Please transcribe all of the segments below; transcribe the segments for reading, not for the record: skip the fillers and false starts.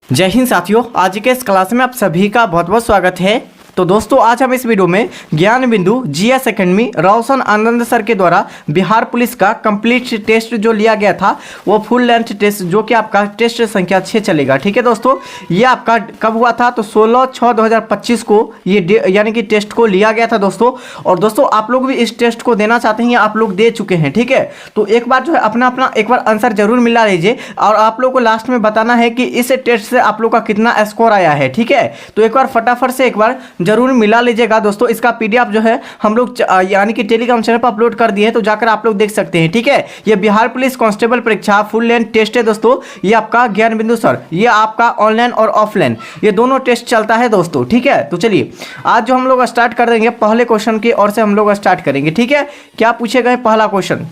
जय हिंद साथियों, आज के इस क्लास में आप सभी का बहुत बहुत स्वागत है। तो दोस्तों, आज हम इस वीडियो में ज्ञान बिंदु जीएस एकेडमी रोशन आनंद सर के द्वारा बिहार पुलिस का कंप्लीट टेस्ट जो लिया गया था वो फुल लेंथ टेस्ट जो कि आपका टेस्ट संख्या 6 चलेगा। ठीक है दोस्तों, ये आपका कब हुआ था तो 16/6/2025 को ये यानी कि टेस्ट को लिया गया था दोस्तों। और दोस्तों, आप लोग भी इस टेस्ट को देना चाहते हैं या आप लोग दे चुके हैं, ठीक है, तो एक बार जो है अपना अपना एक बार आंसर जरूर मिला लीजिए और आप लोग को लास्ट में बताना है कि इस टेस्ट से आप लोग का कितना स्कोर आया है। ठीक है, तो एक बार फटाफट से एक बार जरूर मिला लीजिएगा दोस्तों। इसका पीडीएफ जो है हम लोग यानी कि टेलीग्राम चैनल पर अपलोड कर दिए हैं, तो जाकर आप लोग देख सकते हैं। ठीक है, ये बिहार पुलिस कांस्टेबल परीक्षा फुल लेंथ टेस्ट है दोस्तों। ये आपका ज्ञान बिंदु सर, ये आपका ऑनलाइन और ऑफलाइन ये दोनों टेस्ट चलता है दोस्तों। ठीक है, तो चलिए आज जो हम लोग स्टार्ट कर देंगे पहले क्वेश्चन की ओर से हम लोग स्टार्ट करेंगे। ठीक है, क्या पूछे गए पहला क्वेश्चन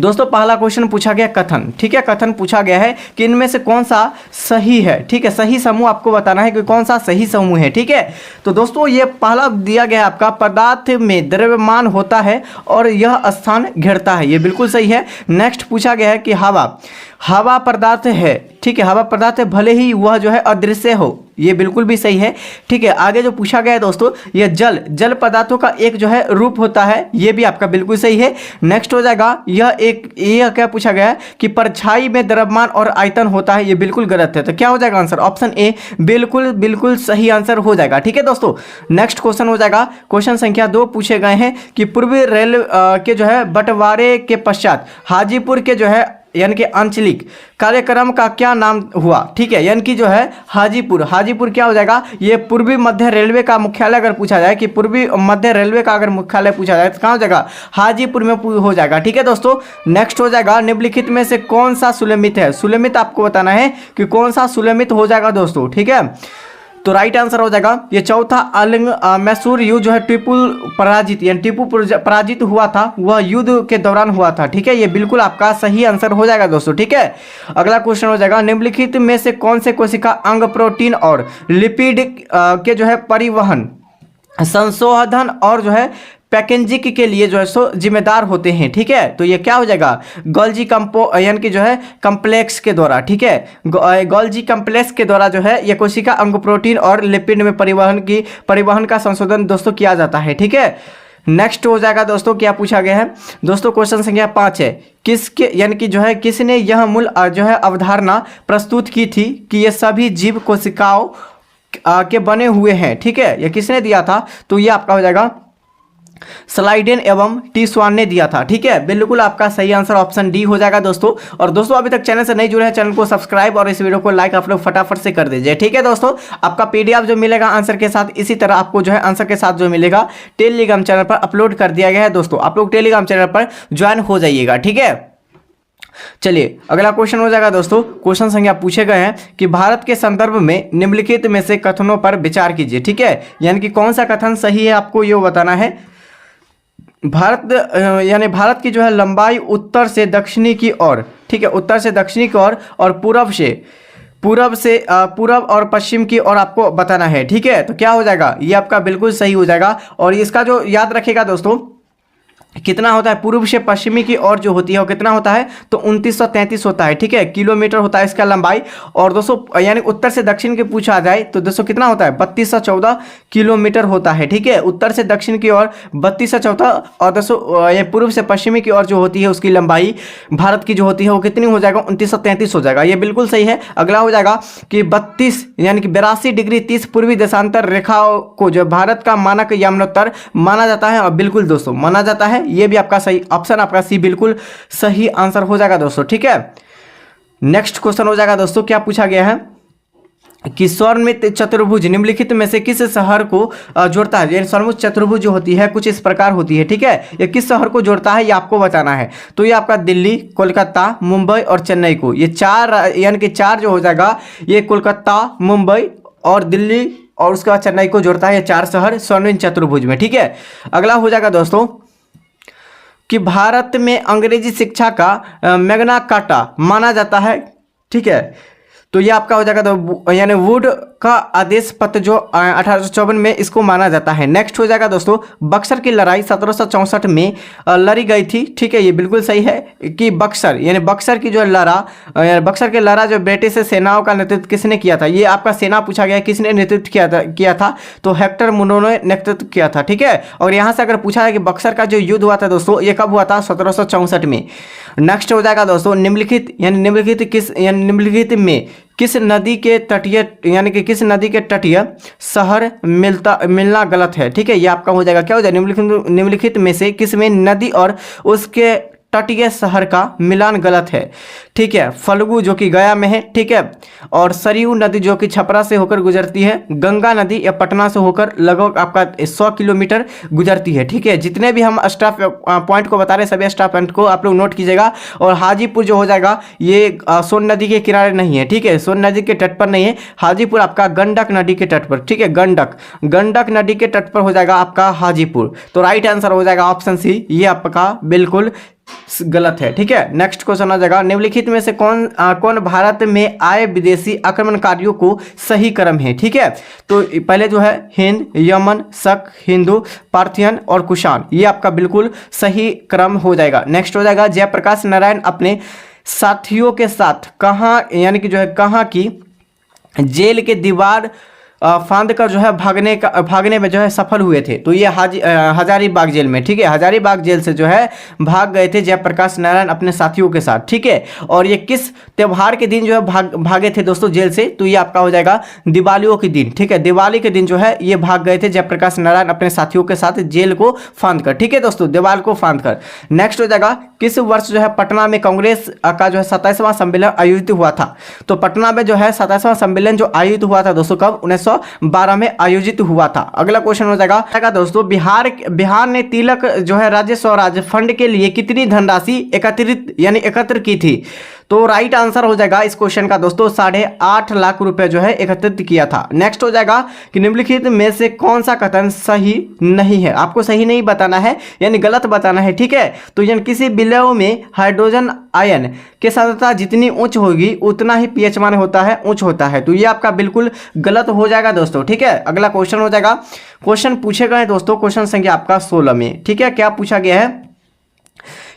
दोस्तों? पहला क्वेश्चन पूछा गया कथन। ठीक है, कथन पूछा गया है कि इनमें से कौन सा सही है। ठीक है, सही समूह आपको बताना है कि कौन सा सही समूह है। ठीक है, तो दोस्तों ये पहला दिया गया है आपका, पदार्थ में द्रव्यमान होता है और यह स्थान घेरता है, ये बिल्कुल सही है। नेक्स्ट पूछा गया है कि हवा पदार्थ है। ठीक है, हवा पदार्थ है भले ही वह जो है अदृश्य हो, ये बिल्कुल भी सही है। ठीक है, आगे जो पूछा गया है दोस्तों, यह जल पदार्थों का एक जो है रूप होता है, ये भी आपका बिल्कुल सही है। नेक्स्ट हो जाएगा यह क्या पूछा गया है कि परछाई में द्रव्यमान और आयतन होता है, ये बिल्कुल गलत है। तो क्या हो जाएगा आंसर? ऑप्शन ए बिल्कुल सही आंसर हो जाएगा। ठीक है दोस्तों, नेक्स्ट क्वेश्चन हो जाएगा क्वेश्चन संख्या 2 पूछे गए हैं कि पूर्वी रेल के जो है बंटवारे के पश्चात हाजीपुर के जो है यानी कि आंचलिक कार्यक्रम का क्या नाम हुआ। ठीक है, यानी कि जो है हाजीपुर क्या हो जाएगा? ये पूर्वी मध्य रेलवे का मुख्यालय अगर पूछा जाए कि पूर्वी मध्य रेलवे का अगर मुख्यालय पूछा जाए तो कहाँ हो जाएगा? हाजीपुर में हो जाएगा। ठीक है दोस्तों, नेक्स्ट हो जाएगा निम्नलिखित में से कौन सा सुलमित है। सुलमित आपको बताना है कि कौन सा सुलमित हो जाएगा दोस्तों। ठीक है, तो राइट आंसर हो जाएगा ये चौथा मैसूर युद्ध जो है टीपू पराजित हुआ था, वह युद्ध के दौरान हुआ था। ठीक है, ये बिल्कुल आपका सही आंसर हो जाएगा दोस्तों। ठीक है, अगला क्वेश्चन हो जाएगा निम्नलिखित में से कौन से कोशिका अंग प्रोटीन और लिपिड के जो है परिवहन संशोधन और जो है पैकेजिंग के लिए जो है सो जिम्मेदार होते हैं। ठीक है, तो ये क्या हो जाएगा? गोल्जी यानी कि जो है कम्प्लेक्स के द्वारा। ठीक है, गोल्जी कम्प्लेक्स के द्वारा जो है ये कोशिका अंग प्रोटीन और लिपिड में परिवहन का संशोधन दोस्तों किया जाता है। ठीक है, नेक्स्ट हो जाएगा दोस्तों, क्या पूछा गया है दोस्तों? क्वेश्चन संख्या 5 है किसके यानी कि जो है किसने यह मूल जो है अवधारणा प्रस्तुत की थी कि ये सभी जीव कोशिकाओं के बने हुए हैं। ठीक है, ये किसने दिया था? तो ये आपका हो जाएगा स्लाइडेन एवं टी स्वान ने दिया था। ठीक है, बिल्कुल आपका सही आंसर ऑप्शन डी हो जाएगा दोस्तों। और दोस्तों अभी तक चैनल से नहीं जुड़े हैं, चैनल को सब्सक्राइब और इस वीडियो को लाइक आप लोग फटाफट से कर दीजिए। ठीक है दोस्तों, आपका पीडीएफ जो मिलेगा आंसर के साथ, इसी तरह आपको जो है आंसर के साथ जो मिलेगा टेलीग्राम चैनल पर अपलोड कर दिया गया है दोस्तों। आप लोग टेलीग्राम चैनल पर ज्वाइन हो जाइएगा। ठीक है, चलिए अगला क्वेश्चन हो जाएगा दोस्तों। क्वेश्चन संख्या पूछे गए हैं कि भारत के संदर्भ में निम्नलिखित में से कथनों पर विचार कीजिए। ठीक है, यानी कि कौन सा कथन सही है आपको ये बताना है। यानी भारत की जो है लंबाई उत्तर से दक्षिणी की ओर, ठीक है, उत्तर से दक्षिणी की ओर और पूर्व और पश्चिम की ओर आपको बताना है। ठीक है, तो क्या हो जाएगा? ये आपका बिल्कुल सही हो जाएगा। और इसका जो याद रखेगा दोस्तों कितना होता है, पूर्व से पश्चिमी की ओर जो होती है वो कितना होता है? तो 2933 होता है। ठीक है, किलोमीटर होता है इसका लंबाई। और दोस्तों यानी उत्तर से दक्षिण के पूछा जाए तो दोस्तों कितना होता है? 3214 किलोमीटर होता है। ठीक है, उत्तर से दक्षिण की ओर 3214 और दोस्तों ये पूर्व से पश्चिमी की ओर जो होती है उसकी लंबाई भारत की जो होती है वो कितनी हो जाएगा? 2933 हो जाएगा। ये बिल्कुल सही है। अगला हो जाएगा कि 32 यानी कि 82 डिग्री 30 पूर्वी देशांतर रेखा को जो भारत का मानक यमुनोत्तर माना जाता है, और बिल्कुल दोस्तों माना जाता है। ये भी आपका सही ऑप्शन, आपका सी बिल्कुल सही आंसर हो जाएगा दोस्तों। ठीक है, नेक्स्ट क्वेश्चन हो जाएगा दोस्तों, क्या पूछा गया है कि स्वर्णमित चतुर्भुज निम्नलिखित में से किस शहर को जोड़ता है। यानी स्वर्णमित चतुर्भुज जो होती है कुछ इस प्रकार होती है। ठीक है, ये किस शहर को जोड़ता है ये आपको बताना है। तो ये आपका दिल्ली, कोलकाता, मुंबई और चेन्नई को, ये चार यानी कि चार जो हो जाएगा ये कोलकाता, मुंबई और दिल्ली और उसके बाद चेन्नई को जोड़ता है, ये चार शहर स्वर्णमित चतुर्भुज में। ठीक है, अगला हो जाएगा दोस्तों कि भारत में अंग्रेजी शिक्षा का मैग्ना कार्टा माना जाता है। ठीक है, तो ये आपका हो जाएगा यानी वुड का आदेश पत्र जो 1854 में इसको माना जाता है। नेक्स्ट हो जाएगा दोस्तों बक्सर की लड़ाई 1764 में लड़ी गई थी। ठीक है, ये बिल्कुल सही है कि बक्सर यानी बक्सर की जो बक्सर के लड़ा जो ब्रिटिश सेनाओं का नेतृत्व किसने किया था। ये आपका सेना पूछा गया किसने नेतृत्व किया था तो हेक्टर मुनरो ने नेतृत्व किया था। ठीक है, और यहाँ से अगर पूछा है कि बक्सर का जो युद्ध हुआ था दोस्तों ये कब हुआ था 1764 में। नेक्स्ट हो जाएगा दोस्तों निम्नलिखित में किस नदी के तटीय यानी कि किस नदी के तटीय शहर मिलना गलत है। ठीक है, ये आपका हो जाएगा क्या हो जाएगा निम्नलिखित में से किस में नदी और उसके तटीय शहर का मिलान गलत है। ठीक है, फल्गु जो कि गया में है। ठीक है, और सरयू नदी जो कि छपरा से होकर गुजरती है, गंगा नदी या पटना से होकर लगभग आपका 100 किलोमीटर गुजरती है। ठीक है, जितने भी हम स्टाफ पॉइंट को बता रहे हैं सभी स्टाफ पॉइंट को आप लोग नोट कीजिएगा। और हाजीपुर जो हो जाएगा ये सोन नदी के किनारे नहीं है। ठीक है, सोन नदी के तट पर नहीं है, हाजीपुर आपका गंडक नदी के तट पर। ठीक है, गंडक नदी के तट पर हो जाएगा आपका हाजीपुर। तो राइट आंसर हो जाएगा ऑप्शन सी, ये आपका बिल्कुल गलत है। ठीक है, नेक्स्ट क्वेश्चन आ जाएगा निम्नलिखित में से कौन भारत में आए विदेशी आक्रमणकारियों को सही क्रम है। ठीक है, तो पहले जो है हिंद, यमन, शक, हिंदू, पार्थियन और कुषाण, ये आपका बिल्कुल सही क्रम हो जाएगा। नेक्स्ट हो जाएगा जयप्रकाश नारायण अपने साथियों के साथ कहाँ यानी कि जो है कहाँ की जेल के दीवार फांद कर जो है भागने में जो है सफल हुए थे। तो ये हजारीबाग जेल में। ठीक है, हजारीबाग जेल से जो है भाग गए थे जयप्रकाश नारायण अपने साथियों के साथ। ठीक है, और ये किस त्योहार के दिन जो है भागे थे दोस्तों जेल से, तो ये आपका हो जाएगा दिवालियों के दिन। ठीक है, दिवाली के दिन जो है ये भाग गए थे जयप्रकाश नारायण अपने साथियों के साथ जेल को फांद कर। ठीक है दोस्तों, दीवार को फांद कर। नेक्स्ट हो जाएगा किस वर्ष जो है पटना में कांग्रेस का जो है 27वां सम्मेलन आयोजित हुआ था। तो पटना में जो है 27वां सम्मेलन जो आयोजित हुआ था दोस्तों कब 1912 में आयोजित हुआ था। अगला क्वेश्चन हो जाएगा दोस्तों बिहार ने तिलक जो है राज्य स्वराज फंड के लिए कितनी धनराशि एकत्र की थी। तो राइट आंसर हो जाएगा इस क्वेश्चन का दोस्तों 8.5 लाख रुपए जो है एकत्रित किया था। नेक्स्ट हो जाएगा कि निम्नलिखित में से कौन सा कथन सही नहीं है। आपको सही नहीं बताना है यानी गलत बताना है। ठीक है, तो यानी किसी विलय में हाइड्रोजन आयन की सांद्रता जितनी उच्च होगी उतना ही पीएच मान होता है उच्च होता है। तो ये आपका बिल्कुल गलत हो जाएगा दोस्तों। ठीक है, अगला क्वेश्चन हो जाएगा क्वेश्चन पूछे गए दोस्तों क्वेश्चन संख्या आपका 16 में। ठीक है, क्या पूछा गया है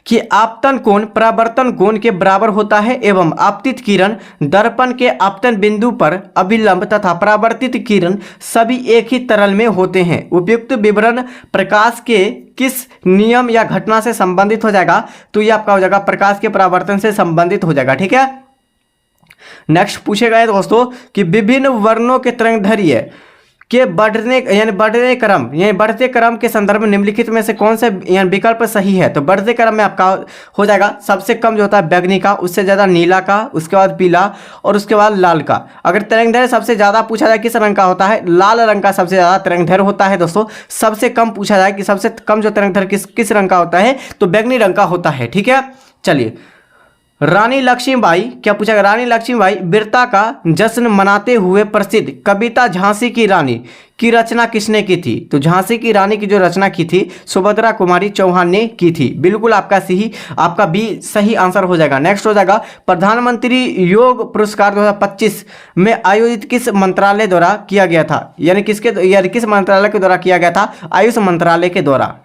कि आपतन कोण परावर्तन कोण के बराबर होता है एवं आपतित किरण दर्पण के आपतन बिंदु पर अभिलंब तथा परावर्तित किरण सभी एक ही तरल में होते हैं। उपयुक्त विवरण प्रकाश के किस नियम या घटना से संबंधित हो जाएगा। तो ये आपका हो जाएगा प्रकाश के परावर्तन से संबंधित हो जाएगा। ठीक है, नेक्स्ट पूछे गए दोस्तों कि विभिन्न वर्णों के तरंगदैर्घ्य के बढ़ते क्रम के संदर्भ में निम्नलिखित में से कौन से विकल्प सही है। तो बढ़ते क्रम में आपका हो जाएगा सबसे कम जो होता है बैगनी का, उससे ज़्यादा नीला का, उसके बाद पीला और उसके बाद लाल का। अगर तरंगदैर्घ्य सबसे ज़्यादा पूछा जाए किस रंग का होता है, लाल रंग का सबसे ज़्यादा तरंगदैर्घ्य होता है दोस्तों। सबसे कम पूछा जाए कि सबसे कम जो तरंगदैर्घ्य किस रंग का होता है तो बैगनी रंग का होता है। ठीक है, चलिए रानी लक्ष्मीबाई क्या पूछा गया, रानी लक्ष्मीबाई वीरता का जश्न मनाते हुए प्रसिद्ध कविता झांसी की रानी की रचना किसने की थी। तो झांसी की रानी की जो रचना की थी सुभद्रा कुमारी चौहान ने की थी। बिल्कुल आपका बी सही आंसर हो जाएगा। नेक्स्ट हो जाएगा प्रधानमंत्री योग पुरस्कार 2025 में आयोजित किस मंत्रालय द्वारा किया गया था, यानी किस मंत्रालय के द्वारा किया गया था, आयुष मंत्रालय के द्वारा।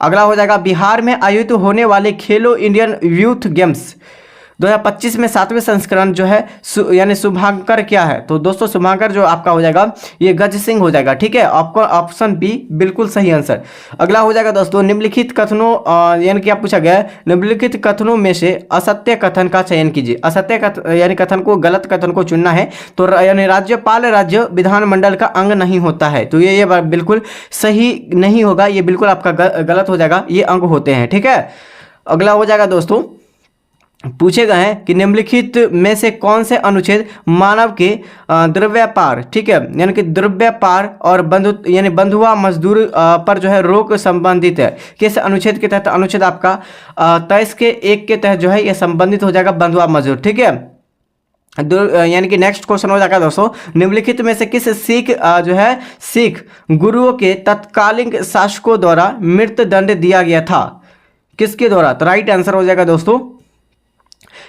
अगला हो जाएगा बिहार में आयोजित होने वाले खेलो इंडियन यूथ गेम्स 2025 में 7वें संस्करण जो है यानी शुभांकर क्या है। तो दोस्तों शुभांकर जो आपका हो जाएगा ये गज सिंह हो जाएगा। ठीक है, आपको ऑप्शन बी बिल्कुल सही आंसर। अगला हो जाएगा दोस्तों निम्नलिखित कथनों यानी क्या पूछा गया है, निम्नलिखित कथनों में से असत्य कथन का चयन कीजिए। असत्य यानी कथन को गलत कथन को चुनना है। तो यानी राज्यपाल राज्य विधानमंडल का अंग नहीं होता है। तो ये बिल्कुल सही नहीं होगा, ये बिल्कुल आपका गलत हो जाएगा, ये अंग होते हैं। ठीक है, अगला हो जाएगा दोस्तों पूछे गए हैं कि निम्नलिखित में से कौन से अनुच्छेद मानव के द्रव्यापार, ठीक है, यानी कि द्रव्यापार और बंधुआ मजदूर पर जो है रोक संबंधित है। किस अनुच्छेद के तहत, अनुच्छेद आपका 23 के 1 के तहत जो है यह संबंधित हो जाएगा बंधुआ मजदूर। ठीक है, यानी कि नेक्स्ट क्वेश्चन हो जाएगा दोस्तों निम्नलिखित में से किस सिख गुरुओं के तत्कालीन शासकों द्वारा मृत्यु दंड दिया गया था, किसके द्वारा। तो राइट आंसर हो जाएगा दोस्तों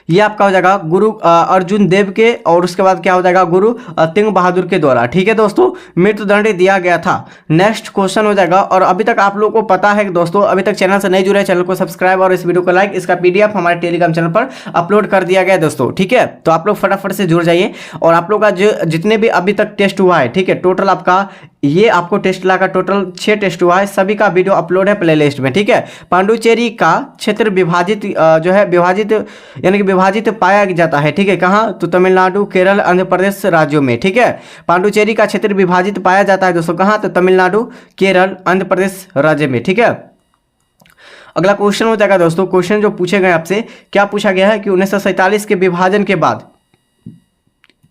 ये आपका हो जाएगा गुरु अर्जुन देव के, और उसके बाद क्या हो जाएगा गुरु तेग बहादुर के द्वारा। ठीक है दोस्तों, मृत्युदंड दिया गया था। नेक्स्ट क्वेश्चन हो जाएगा, और अभी तक आप लोगों को पता है कि दोस्तों अभी तक चैनल से नहीं जुड़े, चैनल को सब्सक्राइब और इस वीडियो को लाइक। इसका पीडीएफ हमारे टेलीग्राम चैनल पर अपलोड कर दिया गया है दोस्तों। ठीक है, तो आप लोग फटाफट से जुड़ जाइए। और आप लोग का जो जितने भी अभी तक टेस्ट हुआ है, ठीक है, टोटल आपका ये आपको टेस्ट लगा, टोटल 6 टेस्ट हुआ है, सभी का वीडियो अपलोड है प्लेलिस्ट में। ठीक है, पांडुचेरी का क्षेत्र विभाजित जो है विभाजित यानी कि विभाजित पाया जाता है। ठीक है, कहाँ? तो तमिलनाडु, केरल, आंध्र प्रदेश राज्यों में। ठीक है, पांडुचेरी का क्षेत्र विभाजित पाया जाता है दोस्तों, कहाँ? तो तमिलनाडु, केरल, आंध्र प्रदेश राज्य में। ठीक है, अगला क्वेश्चन हो जाएगा दोस्तों। क्वेश्चन जो पूछे गए आपसे, क्या पूछा गया है कि 1947 के विभाजन के बाद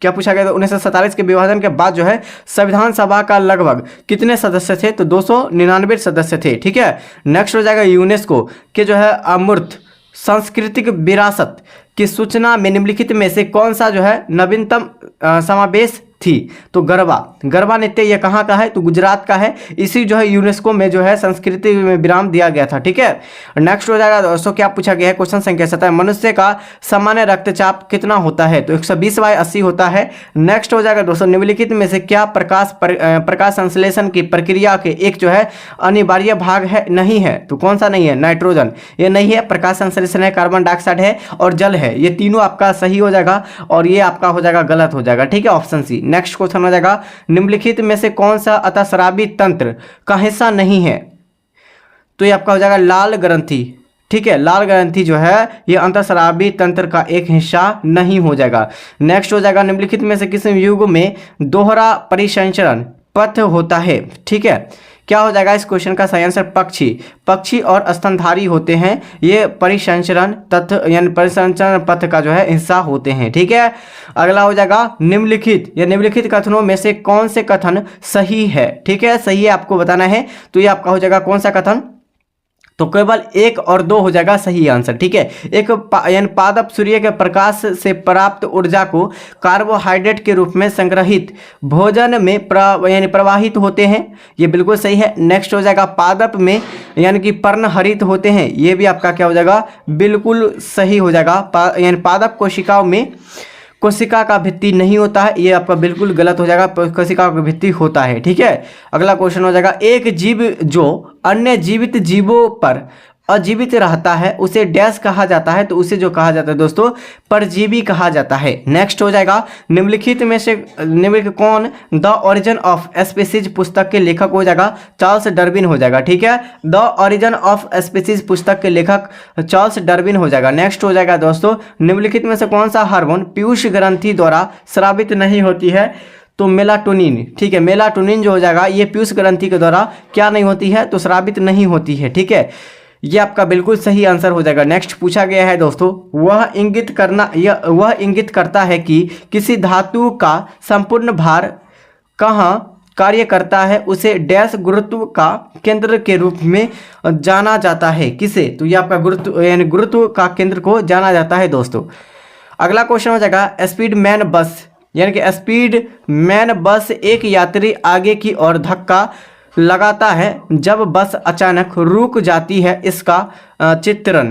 क्या पूछा गया था? 1947 के विभाजन के बाद जो है संविधान सभा का लगभग कितने सदस्य थे? तो 299 सदस्य थे। ठीक है, नेक्स्ट हो जाएगा यूनेस्को के जो है अमूर्त सांस्कृतिक विरासत की सूचना में निम्नलिखित में से कौन सा जो है नवीनतम समावेश थी? तो गरबा नृत्य ये कहाँ का है? तो गुजरात का है। इसी जो है यूनेस्को में जो है संस्कृति में विराम दिया गया था। ठीक है, नेक्स्ट हो जाएगा दोस्तों, क्या पूछा गया है? क्वेश्चन संख्या 17, मनुष्य का सामान्य रक्तचाप कितना होता है? तो 120/80 होता है। नेक्स्ट हो जाएगा दोस्तों, निम्नलिखित में से क्या प्रकाश संश्लेषण की प्रक्रिया के एक जो है अनिवार्य भाग है नहीं है? तो कौन सा नहीं है? नाइट्रोजन ये नहीं है, प्रकाश संश्लेषण है, कार्बन डाइऑक्साइड है और जल है। ये तीनों आपका सही हो जाएगा और ये आपका हो जाएगा गलत हो जाएगा। ठीक है, ऑप्शन सी। नेक्स्ट क्वेश्चन हो जाएगा, निम्नलिखित में से कौन सा अतःस्रावी तंत्र का हिस्सा नहीं है? तो ये आपका हो जाएगा लाल ग्रंथि। ठीक है, लाल ग्रंथि जो है ये अंतःस्रावी तंत्र का एक हिस्सा नहीं हो जाएगा। नेक्स्ट हो जाएगा, निम्नलिखित में से किस युग में दोहरा परिसंचरण पथ होता है? ठीक है, क्या हो जाएगा इस क्वेश्चन का सही आंसर? पक्षी और स्तनधारी होते हैं, ये परिसंचरण तत्व यानी परिसंचरण पथ का जो है हिस्सा होते हैं। ठीक है, अगला हो जाएगा, निम्नलिखित कथनों में से कौन से कथन सही है? ठीक है, सही है आपको बताना है। तो ये आपका हो जाएगा कौन सा कथन? तो केवल 1 और 2 हो जाएगा सही आंसर। ठीक है, एक यानी पादप सूर्य के प्रकाश से प्राप्त ऊर्जा को कार्बोहाइड्रेट के रूप में संग्रहित भोजन में यानी प्रवाहित होते हैं, ये बिल्कुल सही है। नेक्स्ट हो जाएगा, पादप में यानी कि पर्णहरित होते हैं, ये भी आपका क्या हो जाएगा? बिल्कुल सही हो जाएगा। यानी पादप कोशिकाओं में कोशिका का भित्ति नहीं होता है, ये आपका बिल्कुल गलत हो जाएगा, कोशिका का भित्ति होता है। ठीक है, अगला क्वेश्चन हो जाएगा, एक जीव जो अन्य जीवित जीवों पर अजीवित रहता है उसे डैश कहा जाता है? तो उसे जो कहा जाता है दोस्तों परजीवी कहा जाता है। नेक्स्ट हो जाएगा, निम्नलिखित में से निम्नलिखित कौन द ओरिजिन ऑफ स्पीसीज पुस्तक के लेखक हो जाएगा? चार्ल्स डार्विन हो जाएगा। ठीक है, द ओरिजिन ऑफ स्पीसीज पुस्तक के लेखक चार्ल्स डार्विन हो जाएगा। नेक्स्ट हो जाएगा दोस्तों, निम्नलिखित में से कौन सा हार्मोन पीयूष ग्रंथि द्वारा स्रावित नहीं होती है? तो मेलाटोनिन। ठीक है, मेलाटोनिन जो हो जाएगा ये पीयूष ग्रंथि के द्वारा क्या नहीं होती है? तो स्रावित नहीं होती है। ठीक है, ये आपका बिल्कुल सही आंसर हो जाएगा। नेक्स्ट पूछा गया है दोस्तों, वह इंगित करता है कि किसी धातु का संपूर्ण भार कहाँ कार्य करता है, उसे डैश गुरुत्व का केंद्र के रूप में जाना जाता है। किसे? तो ये आपका गुरुत्व यानी गुरुत्व का केंद्र को जाना जाता है दोस्तों। अगला क्वेश्चन हो जाएगा, स्पीडमैन बस यानी कि स्पीडमैन बस एक यात्री आगे की ओर धक्का लगाता है जब बस अचानक रुक जाती है, इसका चित्रण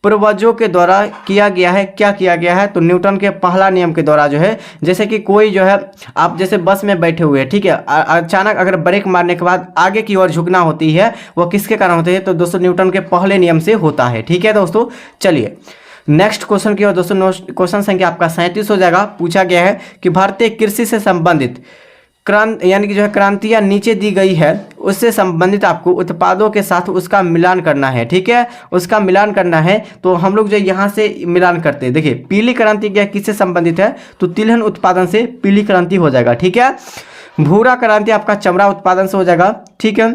पूर्वजों के द्वारा किया गया है। क्या किया गया है? तो न्यूटन के पहला नियम के द्वारा जो है, जैसे कि कोई जो है आप जैसे बस में बैठे हुए हैं, ठीक है, अचानक अगर ब्रेक मारने के बाद आगे की ओर झुकना होती है, वो किसके कारण होती है? तो दोस्तों न्यूटन के पहले नियम से होता है। ठीक है दोस्तों, चलिए नेक्स्ट क्वेश्चन की ओर दोस्तों। क्वेश्चन संख्या आपका 37 हो जाएगा। पूछा गया है कि भारतीय कृषि से संबंधित यानी कि जो है क्रांतियाँ नीचे दी गई है, उससे संबंधित आपको उत्पादों के साथ उसका मिलान करना है। ठीक है, उसका मिलान करना है। तो हम लोग जो यहाँ से मिलान करते हैं, देखिए पीली क्रांति क्या किससे संबंधित है? तो तिलहन उत्पादन से पीली क्रांति हो जाएगा। ठीक है, भूरा क्रांति आपका चमड़ा उत्पादन से हो जाएगा। ठीक है,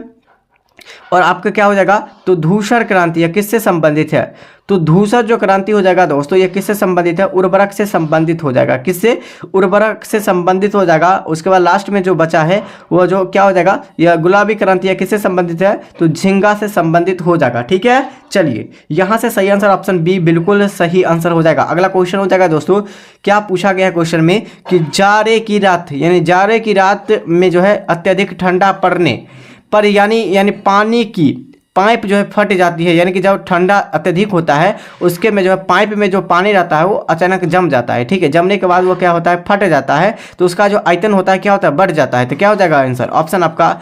और आपका क्या हो जाएगा? तो धूसर क्रांति यह किससे संबंधित है? तो धूसर जो क्रांति हो जाएगा दोस्तों, ये किससे संबंधित है? उर्वरक से संबंधित हो जाएगा। किससे? उर्वरक से संबंधित हो जाएगा। उसके बाद लास्ट में जो बचा है वो जो क्या हो जाएगा? यह गुलाबी क्रांति है किससे संबंधित है? तो झींगा से संबंधित हो जाएगा। ठीक है, चलिए यहाँ से सही आंसर ऑप्शन बी बिल्कुल सही आंसर हो जाएगा। अगला क्वेश्चन हो जाएगा दोस्तों, क्या पूछा गया क्वेश्चन में कि जाड़े की रात यानी जाड़े की रात में जो है अत्यधिक ठंडा पड़ने पर यानी पानी की पाइप जो है फट जाती है, यानी कि जब ठंडा अत्यधिक होता है उसके में जो है पाइप में जो पानी रहता है वो अचानक जम जाता है। ठीक है, जमने के बाद वो क्या होता है, फट जाता है, तो उसका जो आयतन होता है क्या होता है, बढ़ जाता है। तो क्या हो जाएगा आंसर, ऑप्शन आपका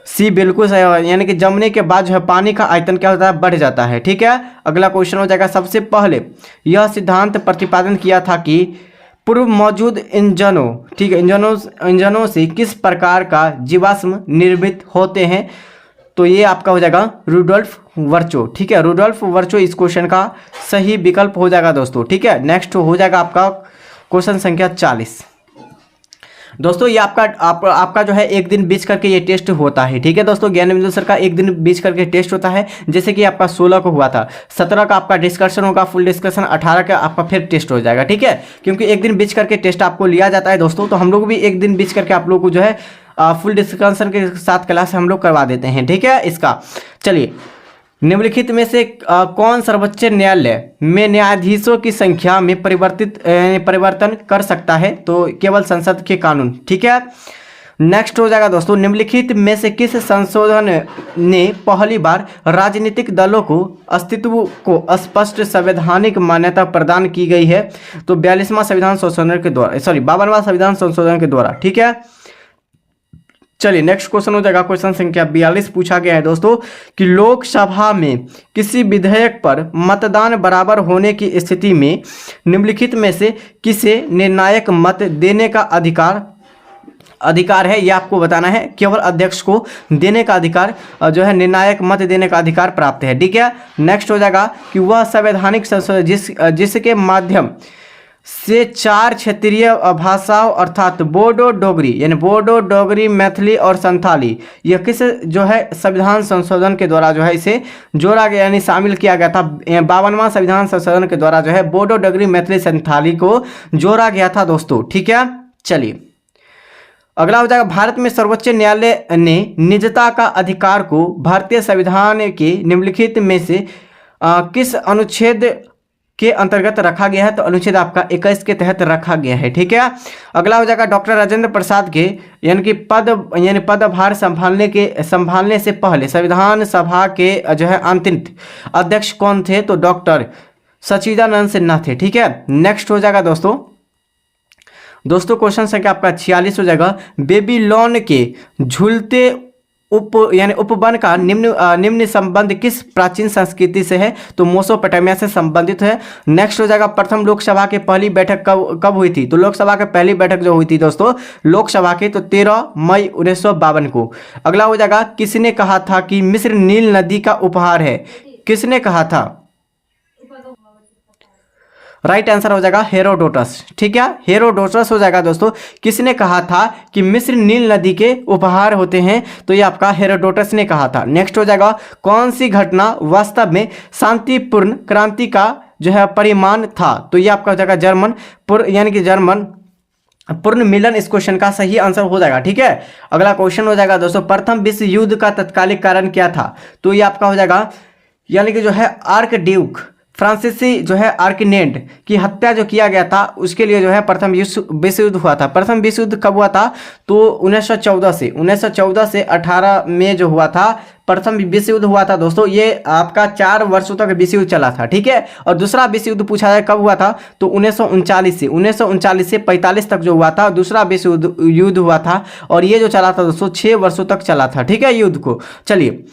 सी बिल्कुल सही होगा, यानी कि जमने के बाद जो है पानी का आयतन क्या होता है, बढ़ जाता है। ठीक है, अगला क्वेश्चन हो जाएगा, सबसे पहले यह सिद्धांत प्रतिपादन किया था कि पूर्व मौजूद इंजनों, ठीक है, इंजनों से किस प्रकार का जीवाश्म निर्मित होते हैं। तो ये आपका हो जाएगा रुडोल्फ वर्चो। ठीक है, रुडोल्फ वर्चो इस क्वेश्चन का सही विकल्प हो जाएगा दोस्तों। ठीक है, नेक्स्ट हो जाएगा आपका क्वेश्चन संख्या 40। दोस्तों ये आपका जो है एक दिन बीच करके ये टेस्ट होता है। ठीक है दोस्तों, ज्ञान बिंदु सर का एक दिन बीच करके टेस्ट होता है, जैसे कि आपका 16 को हुआ था, 17 का आपका डिस्कशन होगा, फुल डिस्कशन, 18 का आपका फिर टेस्ट हो जाएगा। ठीक है, क्योंकि एक दिन बीच करके टेस्ट आपको लिया जाता है दोस्तों, तो हम लोग भी एक दिन बीच करके आप लोग को जो है फुल डिस्कशन के साथ क्लास हम लोग करवा देते हैं। ठीक है, इसका चलिए, निम्नलिखित में से कौन सर्वोच्च न्यायालय में न्यायाधीशों की संख्या में परिवर्तन कर सकता है। तो केवल संसद के कानून। ठीक है, नेक्स्ट हो जाएगा दोस्तों, निम्नलिखित में से किस संशोधन ने पहली बार राजनीतिक दलों को अस्तित्व को स्पष्ट संवैधानिक मान्यता प्रदान की गई है। तो 42वां संविधान संशोधन के द्वारा, 52वां संविधान संशोधन के द्वारा। ठीक है, चलिए नेक्स्ट क्वेश्चन हो जाएगा, क्वेश्चन संख्या 42 पूछा गया है दोस्तों कि लोकसभा में किसी विधेयक पर मतदान बराबर होने की स्थिति में निम्नलिखित में से किसे निर्णायक मत देने का अधिकार है, यह आपको बताना है। केवल अध्यक्ष को देने का अधिकार जो है, निर्णायक मत देने का अधिकार प्राप्त है। ठीक है, नेक्स्ट हो जाएगा कि वह संवैधानिक संशोधन जिसके माध्यम से 4 क्षेत्रीय भाषाओं अर्थात बोडो डोगरी, यानी बोडो डोगरी, मैथिली और संथाली, यह किस जो है संविधान संशोधन के द्वारा जो है इसे जोड़ा गया, यानी शामिल किया गया था। 52वां संविधान संशोधन के द्वारा जो है बोडो डोगरी, मैथिली, संथाली को जोड़ा गया था दोस्तों। ठीक है, चलिए अगला हो जाएगा, भारत में सर्वोच्च न्यायालय ने निजता का अधिकार को भारतीय संविधान के निम्नलिखित में से किस अनुच्छेद के अंतर्गत रखा गया है। तो अनुच्छेद आपका 21 के तहत रखा गया है। ठीक है, अगला हो जाएगा, डॉक्टर राजेंद्र प्रसाद के यानी पदभार संभालने से पहले संविधान सभा के जो है अंतिम अध्यक्ष कौन थे। तो डॉक्टर सच्चिदानंद सिन्हा थे। ठीक है, नेक्स्ट हो जाएगा दोस्तों क्वेश्चन संख्या आपका 46 हो जाएगा, बेबीलोन के झूलते उपवन का निम्न संबंध किस प्राचीन संस्कृति से है। तो मेसोपोटामिया से संबंधित है। नेक्स्ट हो जाएगा, प्रथम लोकसभा की पहली बैठक कब हुई थी। तो लोकसभा की पहली बैठक जो हुई थी दोस्तों लोकसभा की, तो 13 मई 1952 को। अगला हो जाएगा, किसने कहा था कि मिस्र नील नदी का उपहार है। किसने कहा था, राइट आंसर हो जाएगा हेरोडोटस। ठीक है, हेरोडोटस हो जाएगा दोस्तों। किसने कहा था कि मिस्र नील नदी के उपहार होते हैं। तो ये आपका हेरोडोटस ने कहा था। नेक्स्ट हो जाएगा, कौन सी घटना वास्तव में शांतिपूर्ण क्रांति का जो है परिमाण था। तो ये आपका हो जाएगा जर्मन पूर्ण मिलन इस क्वेश्चन का सही आंसर हो जाएगा। ठीक है, अगला क्वेश्चन हो जाएगा दोस्तों, प्रथम विश्व युद्ध का तत्कालिक कारण क्या था। तो ये आपका हो जाएगा, यानी कि जो है आर्क ड्यूक फ्रांसीसी जो है आर्किनेड की हत्या जो किया गया था, उसके लिए जो है प्रथम विश्व युद्ध हुआ था। प्रथम विश्व युद्ध कब हुआ था। तो 1914 से 18 में जो हुआ था प्रथम विश्व युद्ध हुआ था दोस्तों। ये आपका 4 वर्षों तक विश्व युद्ध चला था। ठीक है, और दूसरा विश्व युद्ध पूछा जाए कब हुआ था। तो 1939 से 45 तक जो हुआ था दूसरा विश्व युद्ध हुआ था, और ये जो चला था दोस्तों 6 वर्षों तक चला था। ठीक है, युद्ध को। चलिए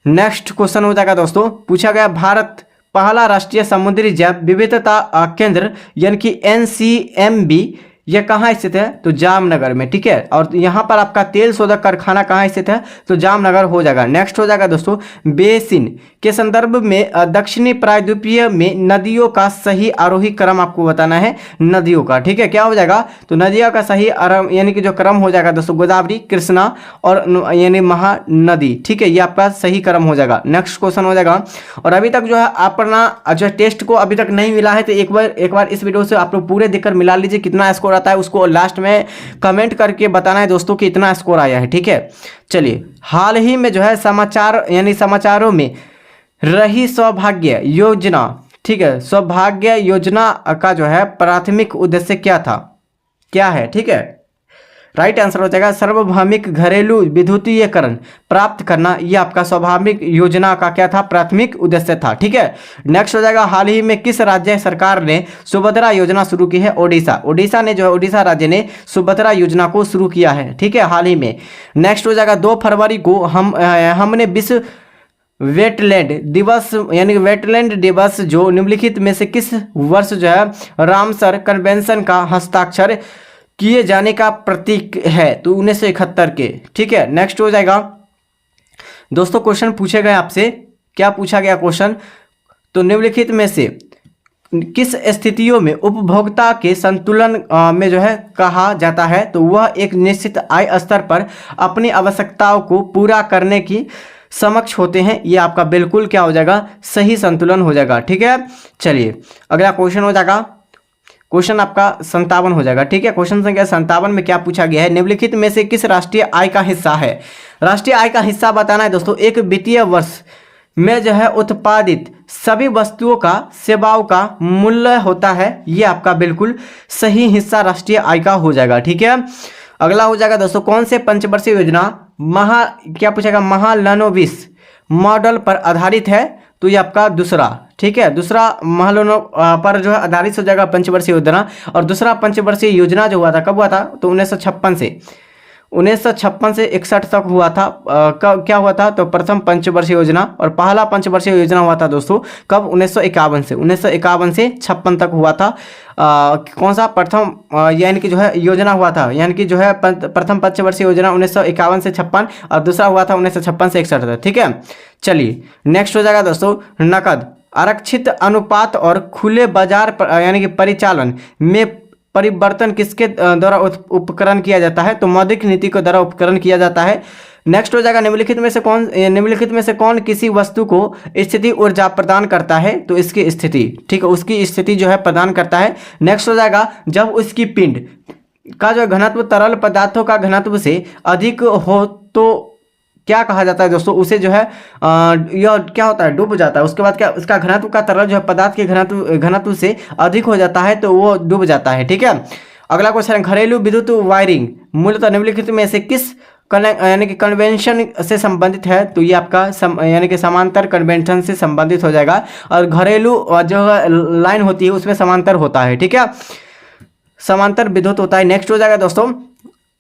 नेक्स्ट क्वेश्चन हो जाएगा दोस्तों, पूछा गया भारत पहला राष्ट्रीय समुद्री जैव विविधता केंद्र यानी कि NCMB यह कहाँ स्थित है। तो जामनगर में। ठीक है, और यहाँ पर आपका तेल शोधक कारखाना कहाँ स्थित है। तो जामनगर हो जाएगा। नेक्स्ट हो जाएगा दोस्तों, बेसिन के संदर्भ में दक्षिणी प्रायद्वीपीय में नदियों का सही आरोही क्रम आपको बताना है नदियों का। ठीक है, क्या हो जाएगा। तो नदियों का सही यानी कि जो क्रम हो जाएगा दोस्तों गोदावरी, कृष्णा और यानी महानदी। ठीक है, ये आपका सही क्रम हो जाएगा। नेक्स्ट क्वेश्चन हो जाएगा, और अभी तक जो है अपना जो टेस्ट को अभी तक नहीं मिला है तो एक बार इस वीडियो से आप लोग पूरे देखकर मिला लीजिए कितना स्कोर आता है, उसको लास्ट में कमेंट करके बताना है दोस्तों कि इतना स्कोर आया है। ठीक है, चलिए हाल ही में जो है समाचारों में रही सौभाग्य योजना। ठीक है, सौभाग्य योजना का जो है प्राथमिक उद्देश्य क्या था, क्या है। ठीक है, राइट आंसर हो जाएगा सार्वभौमिक घरेलू विद्युतीकरण प्राप्त करना, ये आपका स्वाभाविक योजना का क्या था, प्राथमिक उद्देश्य था। ठीक है, नेक्स्ट हो जाएगा हाल ही में किस राज्य सरकार ने सुभद्रा योजना शुरू की है? ओडिशा। ओडिशा ने जो है, ओडिशा राज्य ने सुभद्रा योजना को शुरू किया है। ठीक है, हाल ही में। नेक्स्ट हो जाएगा 2 फरवरी को हमने विश्व वेटलैंड दिवस यानी कि वेटलैंड दिवस जो निम्नलिखित में से किस वर्ष जो है रामसर कन्वेंशन का हस्ताक्षर किए जाने का प्रतीक है? तो 1971 के। ठीक है, नेक्स्ट हो जाएगा दोस्तों क्वेश्चन पूछे गए आपसे, क्या पूछा गया क्वेश्चन? तो निम्नलिखित में से किस स्थितियों में उपभोक्ता के संतुलन में जो है कहा जाता है? तो वह एक निश्चित आय स्तर पर अपनी आवश्यकताओं को पूरा करने की समक्ष होते हैं। ये आपका बिल्कुल क्या हो जाएगा, सही संतुलन हो जाएगा। ठीक है, चलिए अगला क्वेश्चन हो जाएगा, क्वेश्चन आपका 57 हो जाएगा। ठीक है, क्वेश्चन संख्या 57 में क्या पूछा गया है? निम्नलिखित में से किस राष्ट्रीय आय का हिस्सा है? राष्ट्रीय आय का हिस्सा बताना है दोस्तों। एक वित्तीय वर्ष में जो है उत्पादित सभी वस्तुओं का सेवाओं का मूल्य होता है, ये आपका बिल्कुल सही हिस्सा राष्ट्रीय आय का हो जाएगा। ठीक है, अगला हो जाएगा दोस्तों कौन से पंचवर्षीय योजना क्या पूछेगा, महालनोबिस मॉडल पर आधारित है? तो ये आपका दूसरा। ठीक है, दूसरा महालनो पर जो है आधारित हो जाएगा पंचवर्षीय योजना। और दूसरा पंचवर्षीय योजना जो हुआ था कब हुआ था? तो 1956 से 61 तक हुआ था। क्या हुआ था? तो प्रथम पंचवर्षीय योजना। और पहला पंचवर्षीय योजना हुआ था दोस्तों कब? 1951 से 56 तक हुआ था। कौन सा प्रथम यानी कि जो है योजना हुआ था, यानी कि जो है प्रथम पंचवर्षीय योजना 1951 से 56 और दूसरा हुआ था 1956 से 61 तक। ठीक है, चलिए नेक्स्ट हो जाएगा दोस्तों नकद आरक्षित अनुपात और खुले बाजार यानी कि परिचालन में परिवर्तन किसके द्वारा उपकरण किया जाता है? तो मौद्रिक नीति के द्वारा उपकरण किया जाता है। नेक्स्ट हो जाएगा निम्नलिखित में से कौन किसी वस्तु को स्थिति ऊर्जा प्रदान करता है? तो इसकी स्थिति। ठीक है, उसकी स्थिति जो है प्रदान करता है। नेक्स्ट हो जाएगा जब उसकी पिंड का जो घनत्व तरल पदार्थों का घनत्व से अधिक हो तो क्या कहा जाता है दोस्तों? उसे जो है यह क्या होता है, डूब जाता है। उसके बाद क्या, उसका घनत्व का तरल जो है पदार्थ के घनत्व से अधिक हो जाता है तो वो डूब जाता है। ठीक है, अगला क्वेश्चन घरेलू विद्युत वायरिंग मूलतः निम्नलिखित में से किस यानी कि कन्वेंशन से संबंधित है? तो ये आपका यानी कि समांतर कन्वेंशन से संबंधित हो जाएगा। और घरेलू जो लाइन होती है उसमें समांतर होता है। ठीक है, समांतर विद्युत होता है। नेक्स्ट हो जाएगा दोस्तों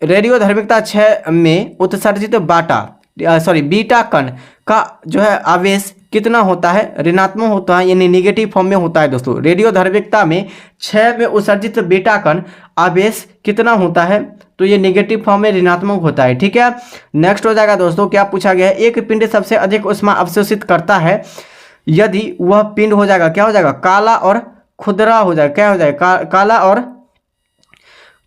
रेडियो धार्मिकता 6 में उत्सर्जित बीटा कण का जो है आवेश कितना होता है? ऋणात्मक होता है, यानी निगेटिव फॉर्म में होता है दोस्तों। रेडियो धार्मिकता में 6 में उत्सर्जित बीटा कण आवेश कितना होता है? तो ये निगेटिव फॉर्म में ऋणात्मक होता है। ठीक है, नेक्स्ट हो जाएगा दोस्तों क्या पूछा गया है? एक पिंड सबसे अधिक ऊष्मा अवशोषित करता है यदि वह पिंड हो जाएगा, क्या हो जाएगा, काला और खुरदरा हो जाएगा। क्या हो जाएगा? काला और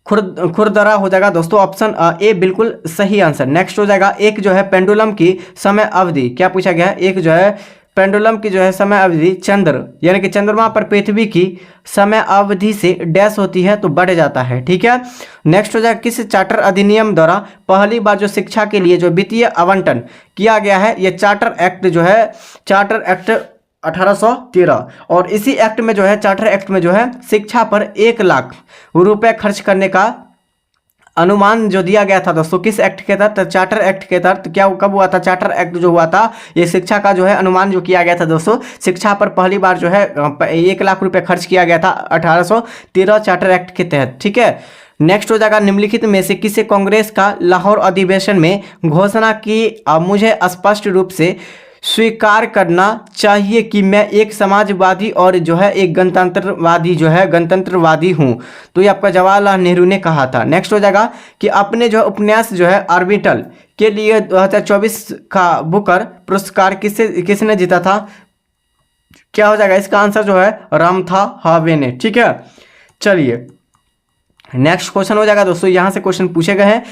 खुरदरा हो जाएगा दोस्तों। ऑप्शन ए बिल्कुल सही आंसर। नेक्स्ट हो जाएगा एक जो है पेंडुलम की समय अवधि, क्या पूछा गया है? एक जो है पेंडुलम की जो है समय अवधि चंद्र यानी कि चंद्रमा पर पृथ्वी की समय अवधि से डैश होती है तो बढ़ जाता है। ठीक है, नेक्स्ट हो जाएगा किस चार्टर अधिनियम द्वारा पहली बार जो शिक्षा के लिए जो वित्तीय आवंटन किया गया है? ये चार्टर एक्ट जो है, चार्टर एक्ट 1813। और इसी एक्ट में जो है, चार्टर एक्ट में जो है शिक्षा पर 1 लाख रुपए खर्च करने का अनुमान जो दिया गया था दोस्तों, किस एक्ट के तहत? चार्टर एक्ट के तहत। क्या कब हुआ था? चार्टर एक्ट जो हुआ था, ये शिक्षा का जो है अनुमान जो किया गया था दोस्तों, शिक्षा पर पहली बार जो है 1 लाख रुपए खर्च किया गया था 1813 चार्टर एक्ट के तहत। ठीक है, नेक्स्ट हो जाएगा निम्नलिखित में से किसे कांग्रेस का लाहौर अधिवेशन में घोषणा की मुझे स्पष्ट रूप से स्वीकार करना चाहिए कि मैं एक समाजवादी और जो है एक गणतंत्रवादी हूं। तो ये आपका जवाहरलाल नेहरू ने कहा था। नेक्स्ट हो जाएगा कि अपने जो उपन्यास जो है ऑर्बिटल के लिए 2024 का बुकर पुरस्कार किसने जीता था? क्या हो जाएगा? इसका आंसर जो है रामथा हावे ने। ठीक है, चलिए नेक्स्ट क्वेश्चन हो जाएगा दोस्तों, यहां से क्वेश्चन पूछे गए हैं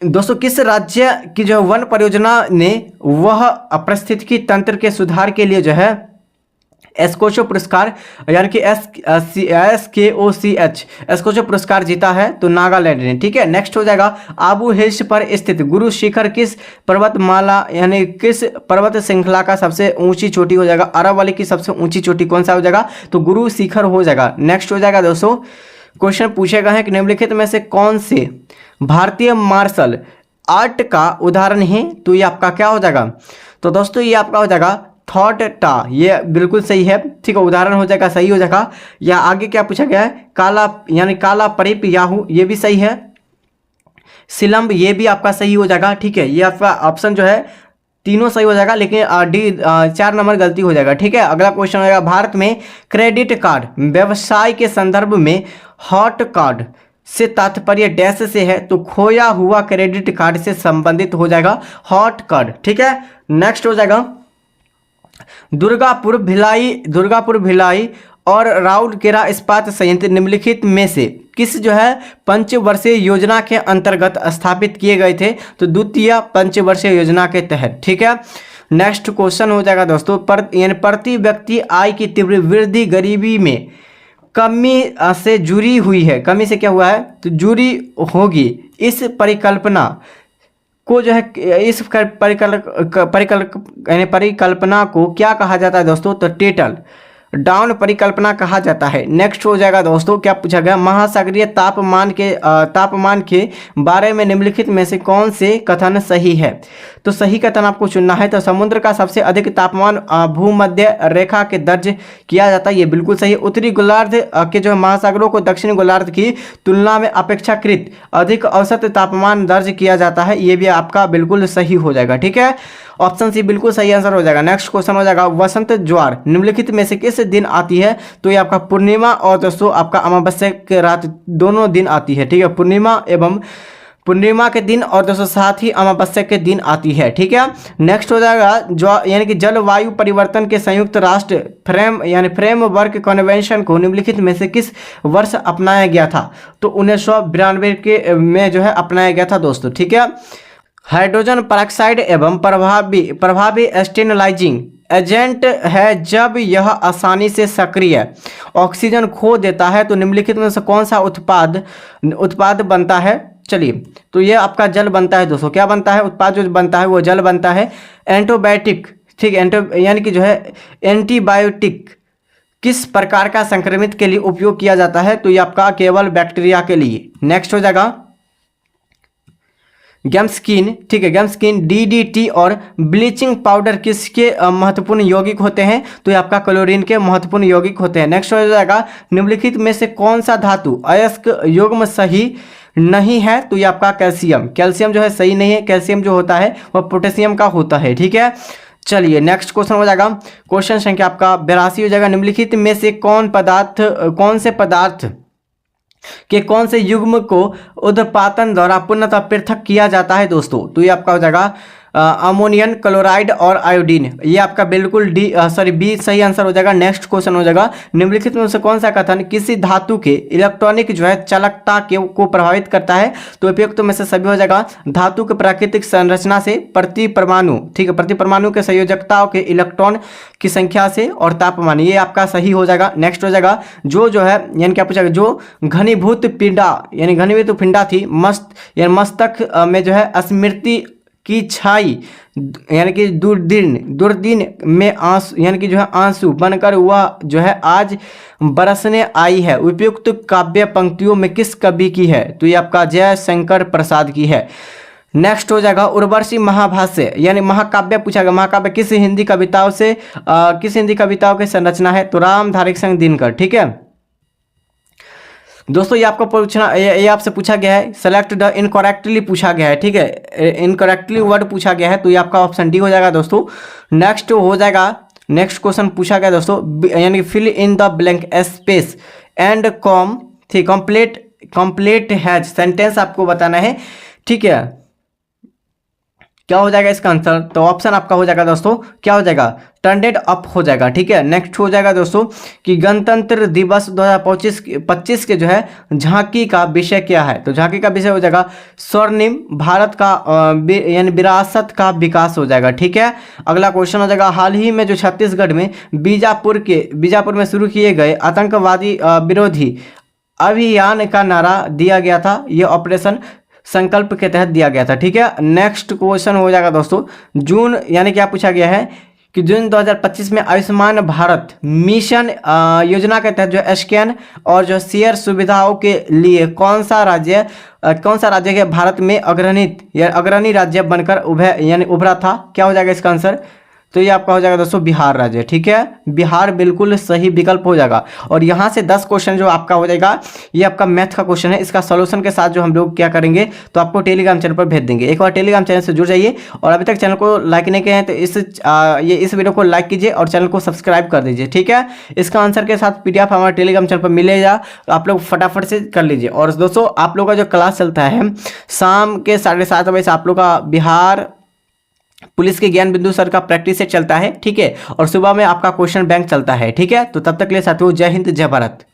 दोस्तों। किस राज्य की जो वन परियोजना ने वह पारिस्थितिकी तंत्र के सुधार के लिए जो है एस्कोचो पुरस्कार यानी कि SKOCH एस्कोचो पुरस्कार जीता है? तो नागालैंड ने। ठीक है, नेक्स्ट हो जाएगा आबू हिल्स पर स्थित गुरु शिखर किस पर्वतमाला यानी किस पर्वत श्रृंखला का सबसे ऊंची चोटी हो जाएगा? अरावली की सबसे ऊंची चोटी कौन सा हो जाएगा? तो गुरु शिखर हो जाएगा। नेक्स्ट हो जाएगा दोस्तों क्वेश्चन पूछे गए हैं कि निम्नलिखित में से कौन से भारतीय मार्शल आर्ट का उदाहरण है? तो ये आपका क्या हो जाएगा? तो दोस्तों ये आपका हो जाएगा थॉट टा, ये बिल्कुल सही है, ठीक है, उदाहरण हो जाएगा, सही हो जाएगा। या आगे क्या पूछा गया है? काला यानी काला परिप याहू, ये भी सही है। सिलंब, ये भी आपका सही हो जाएगा, ठीक है। ये आपका ऑप्शन जो है तीनों सही हो जाएगा, लेकिन डी 4 नंबर गलती हो जाएगा, ठीक है। अगला क्वेश्चन हो जाएगा, भारत में क्रेडिट कार्ड व्यवसाय के संदर्भ में हॉट कार्ड से तात्पर्य डैश से है? तो खोया हुआ क्रेडिट कार्ड से संबंधित हो जाएगा हॉट कार्ड, ठीक है। नेक्स्ट हो जाएगा, दुर्गापुर भिलाई और राउरकेला इस्पात संयंत्र निम्नलिखित में से किस जो है पंचवर्षीय योजना के अंतर्गत स्थापित किए गए थे? तो द्वितीय पंचवर्षीय योजना के तहत, ठीक है। नेक्स्ट क्वेश्चन हो जाएगा दोस्तों, प्रति व्यक्ति आय की तीव्र वृद्धि गरीबी में कमी से जुड़ी हुई है। कमी से क्या हुआ है? तो जुड़ी होगी। इस परिकल्पना को जो है, इस परिकल्पना को क्या कहा जाता है दोस्तों? तो टेटल डाउन परिकल्पना कहा जाता है। नेक्स्ट हो जाएगा दोस्तों, क्या पूछा गया? महासागरीय तापमान के बारे में निम्नलिखित में से कौन से कथन सही है? तो सही कथन आपको चुनना है। तो समुद्र का सबसे अधिक तापमान भूमध्य रेखा के दर्ज किया जाता है, ये बिल्कुल सही है। उत्तरी गोलार्ध के जो महासागरों को दक्षिणी गोलार्ध की तुलना में अपेक्षाकृत अधिक औसत तापमान दर्ज किया जाता है, ये भी आपका बिल्कुल सही हो जाएगा, ठीक है। ऑप्शन सी बिल्कुल सही आंसर हो जाएगा। नेक्स्ट क्वेश्चन हो जाएगा, वसंत ज्वार निम्नलिखित में से किस दिन आती है? तो ये आपका पूर्णिमा और दोस्तों आपका अमावस्या के रात दोनों दिन आती है, ठीक है। पूर्णिमा के दिन और दोस्तों साथ ही अमावस्या के दिन आती है, ठीक है। नेक्स्ट हो जाएगा, जो यानी कि जलवायु परिवर्तन के संयुक्त राष्ट्र फ्रेमवर्क कन्वेंशन को निम्नलिखित में से किस वर्ष अपनाया गया था? तो 1992 के में जो है अपनाया गया था दोस्तों, ठीक है। हाइड्रोजन पेरोक्साइड एवं प्रभावी स्टेनलाइजिंग एजेंट है जब यह आसानी से सक्रिय ऑक्सीजन खो देता है, तो निम्नलिखित में से कौन सा उत्पाद बनता है? चलिए, तो ये आपका जल बनता है दोस्तों। क्या बनता है? उत्पाद जो बनता है वो जल बनता है। एंटीबायोटिक, ठीक है, यानी कि जो है एंटीबायोटिक किस प्रकार का संक्रमित के लिए उपयोग किया जाता है? तो ये आपका केवल बैक्टीरिया के लिए। नेक्स्ट हो जाएगा, गैम्स्कीन, ठीक है, गैम्स्कीन, डीडीटी और ब्लीचिंग पाउडर किसके महत्वपूर्ण यौगिक होते हैं? तो ये आपका क्लोरीन के महत्वपूर्ण यौगिक होते हैं। नेक्स्ट हो जाएगा, निम्नलिखित में से कौन सा धातु अयस्क युग्म सही नहीं है? तो ये आपका कैल्शियम जो है सही नहीं है। कैल्शियम जो होता है वह पोटेशियम का होता है, ठीक है। चलिए नेक्स्ट क्वेश्चन हो जाएगा, क्वेश्चन संख्या आपका 82 हो जाएगा, निम्नलिखित में से कौन से पदार्थ कि कौन से युग्म को उर्ध्वपातन द्वारा पूर्णतः पृथक किया जाता है दोस्तों? तो ये आपका हो जाएगा अमोनियम क्लोराइड और आयोडीन, ये आपका बिल्कुल बी सही आंसर हो जाएगा। नेक्स्ट क्वेश्चन हो जाएगा, निम्नलिखित में से कौन सा कथन किसी धातु के इलेक्ट्रॉनिक जो है चालकता को प्रभावित करता है? तो उपयुक्त में से सभी हो जाएगा। धातु के प्राकृतिक संरचना से, प्रति परमाणु, ठीक है, प्रति परमाणु के संयोजकताओं के इलेक्ट्रॉन की संख्या से और तापमान, ये आपका सही हो जाएगा। नेक्स्ट हो जाएगा, जो है यानी क्या पूछा, जो घनीभूत पिंडा थी मस्तक में जो है स्मृति की छाई यानी कि दुर्दिन में आंसू यानी कि जो है आंसू बनकर वह जो है आज बरसने आई है, उपयुक्त काव्य पंक्तियों में किस कवि की है? तो ये आपका जयशंकर प्रसाद की है। नेक्स्ट हो जाएगा, उर्वशी महाभाष्य यानी महाकाव्य पूछा गया, महाकाव्य किस हिंदी कविताओं की संरचना है? तो राम धारिक संग दिनकर, ठीक है दोस्तों। ये आपसे पूछा गया है, सेलेक्ट द इनकरेक्टली पूछा गया है, ठीक है, इनकरेक्टली वर्ड पूछा गया है, तो ये आपका ऑप्शन डी हो जाएगा दोस्तों। नेक्स्ट हो जाएगा, नेक्स्ट क्वेश्चन पूछा गया दोस्तों, यानी fill in the blank space and complete has sentence आपको बताना है, ठीक है। क्या हो जाएगा इसका आंसर? तो ऑप्शन आपका हो जाएगा दोस्तों, क्या हो जाएगा? टर्नडेड अप हो जाएगा, ठीक है। नेक्स्ट हो जाएगा दोस्तों कि गणतंत्र दिवस 2025 के जो है झांकी का विषय क्या है? तो झांकी का विषय हो जाएगा स्वर्णिम भारत का यानी विरासत का विकास हो जाएगा, ठीक है। अगला क्वेश्चन हो जाएगा, हाल ही में जो छत्तीसगढ़ में बीजापुर में शुरू किए गए आतंकवादी विरोधी अभियान का नारा दिया गया था, ये ऑपरेशन संकल्प के तहत दिया गया था, ठीक है। नेक्स्ट क्वेश्चन हो जाएगा दोस्तों, जून यानी क्या पूछा गया है, कि जून 2025 में आयुष्मान भारत मिशन योजना के तहत जो स्कैन और जो शेयर सुविधाओं के लिए कौन सा राज्य के भारत में अग्रणी राज्य बनकर उभरा था? क्या हो जाएगा इसका आंसर? तो ये आपका हो जाएगा दोस्तों बिहार राज्य। ठीक है, बिहार बिल्कुल सही विकल्प हो जाएगा। और यहाँ से 10 क्वेश्चन जो आपका हो जाएगा, ये आपका मैथ का क्वेश्चन है। इसका सॉल्यूशन के साथ जो हम लोग क्या करेंगे, तो आपको टेलीग्राम चैनल पर भेज देंगे। एक बार टेलीग्राम चैनल से जुड़ जाइए, और अभी तक चैनल को लाइक नहीं किए हैं तो इस वीडियो को लाइक कीजिए और चैनल को सब्सक्राइब कर दीजिए। ठीक है, इसका आंसर के साथ PDF हमारे टेलीग्राम चैनल पर मिलेगा, आप लोग फटाफट से कर लीजिए। और दोस्तों आप लोग का जो क्लास चलता है शाम के 7:30 बजे से आप लोग का बिहार पुलिस के ज्ञान बिंदु सर का प्रैक्टिस सेट चलता है। ठीक है, और सुबह में आपका क्वेश्चन बैंक चलता है। ठीक है, तो तब तक के लिए साथियों जय हिंद जय भारत।